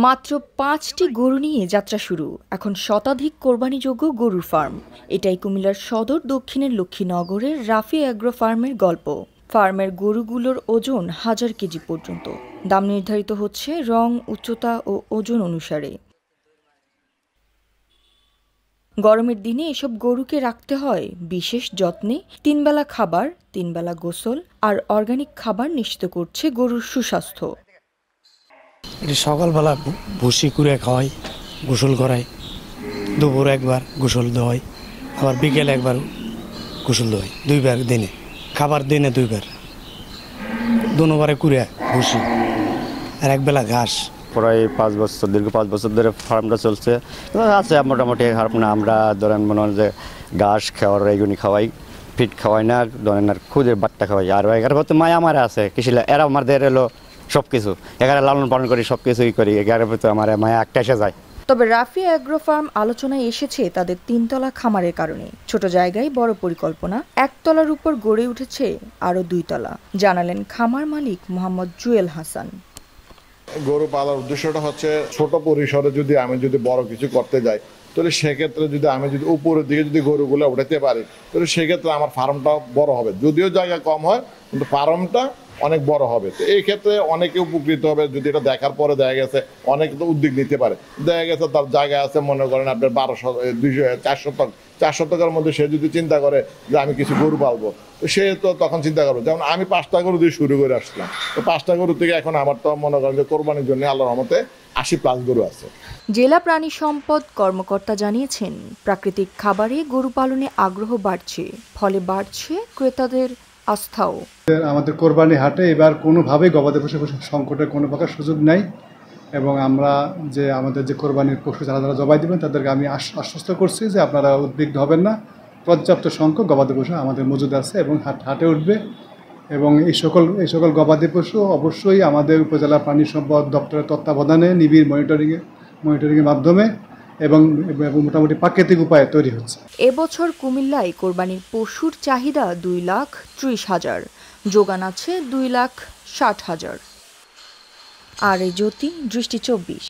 মাত্র ৫টি গরু নিয়ে যাত্রা শুরু। এখন শতাধিক কোরবানিযোগ্য গরুর ফার্ম। এটাই কুমিল্লার সদর দক্ষিণের লক্ষ্মীনগরের রাফি অ্যাগ্রো ফার্মের গল্প। ফার্মের গরুগুলোর ওজন ১,০০০ কেজি পর্যন্ত। দাম নির্ধারিত হচ্ছে রং, উচ্চতা ও ওজন অনুসারে। গরমের দিনে এসব গরুকে রাখতে হয় বিশেষ যত্নে। ৩ বেলা খাবার, ৩ বেলা গোসল আর অর্গানিক খাবার নিশ্চিত করছে গরুর সুস্বাস্থ্য। সকালবেলা ভুসি করে খাওয়াই, গোসল করাই, দুপুর একবার গোসল দেওয়াই, আবার বিকেল একবার গোসল দেওয়াই, 2 বার দিনে। খাবার দিনে 2 বার, দুবারে কুড়ে ভুসি আর একবেলা ঘাস। প্রায় 5 বছর, দীর্ঘ 5 বছর ধরে ফার্মটা চলছে। আছে মোটামুটি খারাপ না। আমরা ধরেন মনে হয় যে ঘাস খাওয়ার এগুলি খাওয়াই, ফিট খাওয়াই না, ধরেন আর খুদের বাট্টা খাওয়াই। আর এগারো প্রতি মায়া আমার আছে কৃষি, এরা আমাদের এলো সব কিছু, এখানে লালন পালন করি, সব কিছুই করি। এগারো প্রতি আমার মায়া একটা এসে যায়। তবে রাফি অ্যাগ্রো ফার্ম আলোচনায় এসেছে তাদের 3 তলা খামারের কারণে। ছোট জায়গায় বড় পরিকল্পনা। 1 তলার উপর গড়ে উঠেছে আরও 2 তলা, জানালেন খামার মালিক মোহাম্মদ জুয়েল হাসান। গরু পালার উদ্দেশ্যটা হচ্ছে ছোট পরিসরে যদি আমি বড় কিছু করতে যাই, তাহলে সেক্ষেত্রে আমি উপরের দিকে গরুগুলো উঠাতে পারি, তাহলে সেক্ষেত্রে আমার ফার্মটা বড় হবে। যদিও জায়গা কম হয়, কিন্তু ফার্মটা অনেক বড় হবে। তো এই ক্ষেত্রে অনেকে উপকৃত হবে। যদি এটা দেখার পরে দেখা গেছে অনেকে তো উদ্যোগ নিতে পারে। দেখা গেছে তার জায়গা আছে, মনে করেন আপনার 4 শতকের মধ্যে সে যদি চিন্তা করে যে আমি কিছু গরু পালবো, তো সে তো তখন চিন্তা করবো। যেমন আমি 5টা গরু দিয়ে শুরু করে আসলাম, তো 5টা গরু থেকে এখন আমার তো মনে করেন যে কোরবানির জন্য আল্লাহর রহমতে 80+ গরু আছে। জেলা প্রাণী সম্পদ কর্মকর্তা জানিয়েছেন, প্রাকৃতিক খাবারে গরু পালনে আগ্রহ বাড়ছে, ফলে বাড়ছে ক্রেতাদের আস্থাও। আমাদের কোরবানি হাটে এবার কোনোভাবে গবাদি পশু সংকটের কোনো প্রকার সুযোগ নাই, এবং আমরা আমাদের যে কোরবানির পশু যারা জবাই দেবেন তাদেরকে আমি আশ্বস্ত করছি যে আপনারা উদ্বিগ্ন হবেন না। পর্যাপ্ত সংখ্যক গবাদি পশু আমাদের মজুদ আছে এবং হাটে উঠবে। এবং এই সকল গবাদি পশু অবশ্যই আমাদের উপজেলা প্রাণী সম্পদ দপ্তরের তত্ত্বাবধানে নিবিড় মনিটরিংয়ের মাধ্যমে এবং মোটামুটি প্রাকৃতিক উপায়ে তৈরি হচ্ছে। এবছর কুমিল্লায় কোরবানির পশুর চাহিদা 2,30,000, যোগান আছে 2,60,000। আর জ্যোতি, দৃষ্টি 24।